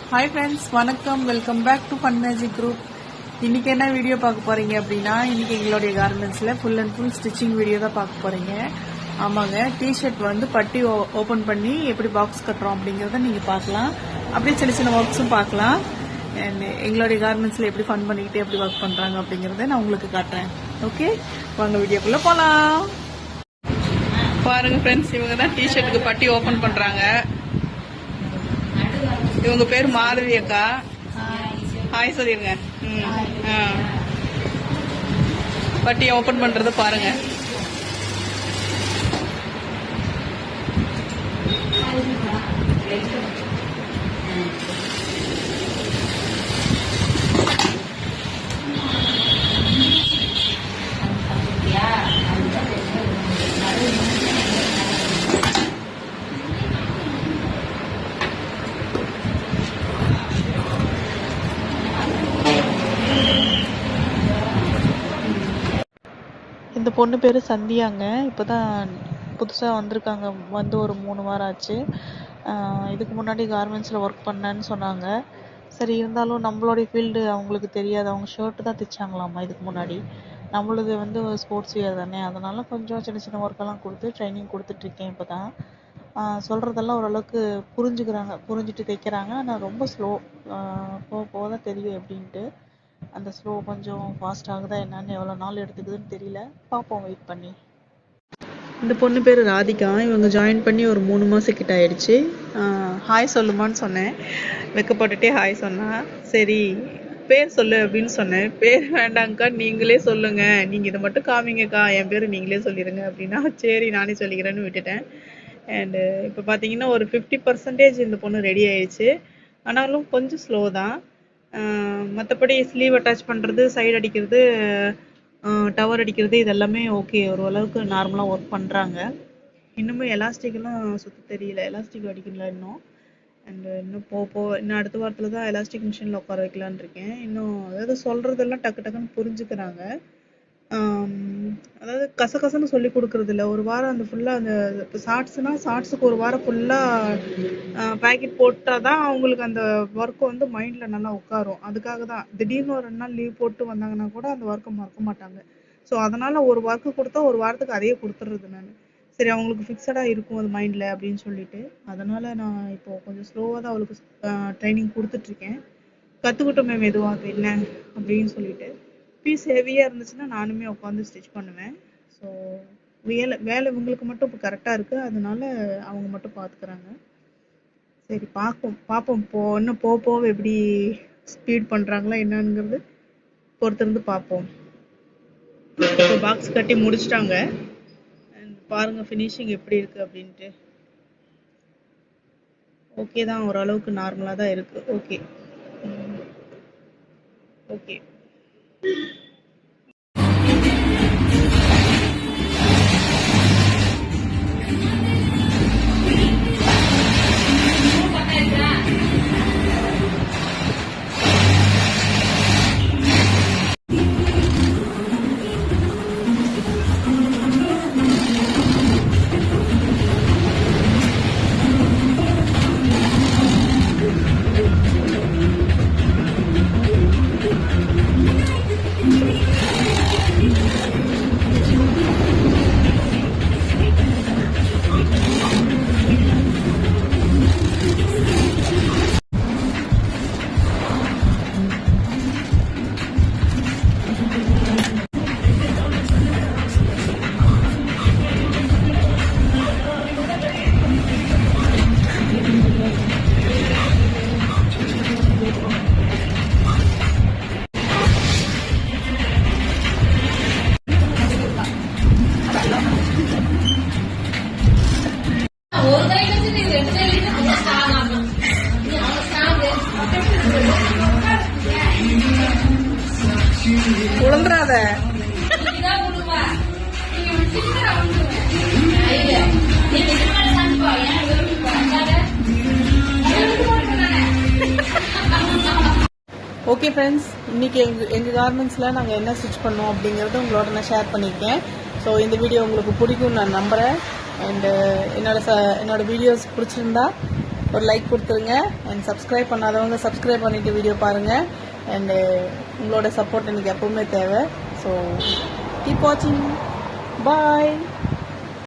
Hi friends, வணக்கம். Welcome back to fun magic group. இன்றைக்கி என்ன வீடியோ பார்க்க போகிறீங்க அப்படின்னா, இன்றைக்கி எங்களுடைய கார்மெண்ட்ஸில் full and full stitching video தான் பார்க்க போகிறீங்க. ஆமாங்க, டிஷர்ட் வந்து பட்டி ஓப்பன் பண்ணி எப்படி பாக்ஸ் கட்டுறோம் அப்படிங்கிறத நீங்கள் பார்க்கலாம். அப்படியே சின்ன சின்ன ஒர்க்ஸும் பார்க்கலாம். அண்ட் எங்களுடைய கார்மெண்ட்ஸில் எப்படி ஃபன் பண்ணிக்கிட்டு எப்படி ஒர்க் பண்ணுறாங்க அப்படிங்கிறத நான் உங்களுக்கு காட்டுறேன். ஓகே, வாங்க வீடியோக்குள்ளே போகலாம். பாருங்கள் ஃப்ரெண்ட்ஸ், இவங்க தான் டிஷர்ட்டுக்கு பட்டி ஓப்பன் பண்ணுறாங்க. இவங்க பேர் மாதவி அக்கா. ஹாய் சொல்லிருங்க. பட்டியை ஓபன் பண்றத பாருங்க. இந்த பொண்ணு பேர் சந்தியாங்க. இப்போ தான் புதுசாக வந்திருக்காங்க. வந்து ஒரு 3 வாரம் ஆச்சு. இதுக்கு முன்னாடி கார்மெண்ட்ஸில் ஒர்க் பண்ணேன்னு சொன்னாங்க. சரி, இருந்தாலும் நம்மளுடைய ஃபீல்டு அவங்களுக்கு தெரியாது. அவங்க ஷர்ட்டு தான் தைச்சாங்களாம்மா இதுக்கு முன்னாடி. நம்மளது வந்து ஸ்போர்ட்ஸ் வியர் தானே, அதனால் கொஞ்சம் சின்ன சின்ன ஒர்க்கெல்லாம் கொடுத்து ட்ரைனிங் கொடுத்துட்ருக்கேன். இப்போ தான் சொல்கிறதெல்லாம் ஓரளவுக்கு புரிஞ்சுட்டு தைக்கிறாங்க. ஆனால் ரொம்ப ஸ்லோ. போக போக தான் தெரியும் எப்படின்ட்டு. அந்த ஸ்லோ கொஞ்சம் ஃபாஸ்ட் ஆகுதா என்னன்னு எவ்வளோ நாள் எடுத்துக்குதுன்னு தெரியல. பார்ப்போம் வெயிட் பண்ணி. இந்த பொண்ணு பேர் ராதிகா. இவங்க ஜாயின் பண்ணி ஒரு 3 மாதம் கிட்ட ஆயிடுச்சு. ஹாய் சொல்லுமான்னு சொன்னேன். வெக்கப்பட்டுட்டே ஹாய் சொன்னா. சரி, பேர் சொல்லு அப்படின்னு சொன்னேன். பேர் வேண்டாங்க்கா, நீங்களே சொல்லுங்க, நீங்கள் இதை மட்டும் காமிங்கக்கா, என் பேர் நீங்களே சொல்லிடுங்க அப்படின்னா சரி நானே சொல்லிக்கிறேன்னு விட்டுட்டேன். அண்டு இப்போ பார்த்தீங்கன்னா ஒரு 50% இந்த பொண்ணு ரெடி ஆயிடுச்சு. ஆனாலும் கொஞ்சம் ஸ்லோ தான். மற்றபடி ஸ்லீவ் அட்டாச் பண்ணுறது, சைடு அடிக்கிறது, டவர் அடிக்கிறது, இதெல்லாமே ஓகே, ஓரளவுக்கு நார்மலாக ஒர்க் பண்ணுறாங்க. இன்னுமே எலாஸ்டிக்கெல்லாம் சுற்ற தெரியல. எலாஸ்டிக் அடிக்கல இன்னும். அண்டு இன்னும் இன்னும் அடுத்த வாரத்தில் தான் எலாஸ்டிக் மிஷினில் உட்கார வைக்கலான் இருக்கேன். இன்னும் அதாவது சொல்கிறதெல்லாம் டக்கு டக்குன்னு புரிஞ்சுக்கிறாங்க. அதாவது கசகசன்னு சொல்லி கொடுக்கறது இல்லை. ஒரு வாரம் அந்த ஃபுல்லாக அந்த இப்போ ஷார்ட்ஸுக்கு ஒரு வாரம் ஃபுல்லாக பேக்கெட் போட்டால் தான் அவங்களுக்கு அந்த ஒர்க்கு வந்து மைண்டில் நல்லா உட்காரும். அதுக்காக தான் திடீர்னு ஒரு 2 நாள் லீவ் போட்டு வந்தாங்கன்னா கூட அந்த ஒர்க்கை மறக்க மாட்டாங்க. ஸோ அதனால் ஒரு ஒர்க்கு கொடுத்தா ஒரு வாரத்துக்கு அதையே கொடுத்துட்றது நான். சரி, அவங்களுக்கு ஃபிக்ஸடாக இருக்கும் அது மைண்டில் அப்படின்னு சொல்லிட்டு. அதனால் நான் இப்போது கொஞ்சம் ஸ்லோவாக தான் அவளுக்கு ட்ரைனிங் கொடுத்துட்ருக்கேன். கற்றுக்கிட்டோமே மெதுவாக என்ன அப்படின்னு சொல்லிட்டு. பீஸ் ஹெவியாக இருந்துச்சுன்னா நானுமே உட்காந்து ஸ்டிச் பண்ணுவேன். ஸோ வேலை இவங்களுக்கு மட்டும் இப்போ கரெக்டாக இருக்குது. அதனால அவங்க மட்டும் பார்த்துக்கிறாங்க. சரி, பார்ப்போம் இன்னும் போக எப்படி ஸ்பீட் பண்ணுறாங்களா என்னங்கிறது பொறுத்திருந்து பார்ப்போம். இப்போ பாக்ஸ் கட்டி முடிச்சிட்டாங்க. பாருங்கள் ஃபினிஷிங் எப்படி இருக்குது அப்படின்ட்டு. ஓகே தான், ஓரளவுக்கு நார்மலாக தான் இருக்குது. ஓகே. உழந்துராத. ஓகே ஃப்ரெண்ட்ஸ், இன்னைக்கு எங்கள் கார்மெண்ட்ஸில் நாங்கள் என்ன ஸ்டிச் பண்ணோம் அப்படிங்கிறத உங்களோட நான் ஷேர் பண்ணியிருக்கேன். ஸோ இந்த வீடியோ உங்களுக்கு பிடிக்கும்னு நான் நம்புகிறேன். அண்டு என்னோட வீடியோஸ் பிடிச்சிருந்தா ஒரு லைக் கொடுத்துருங்க. அண்ட் சப்ஸ்கிரைப் பண்ணாதவங்க சப்ஸ்கிரைப் பண்ணிவிட்டு வீடியோ பாருங்கள். அண்டு உங்களோட சப்போர்ட் எனக்கு எப்போவுமே தேவை. ஸோ கீப் வாட்சிங். பாய்.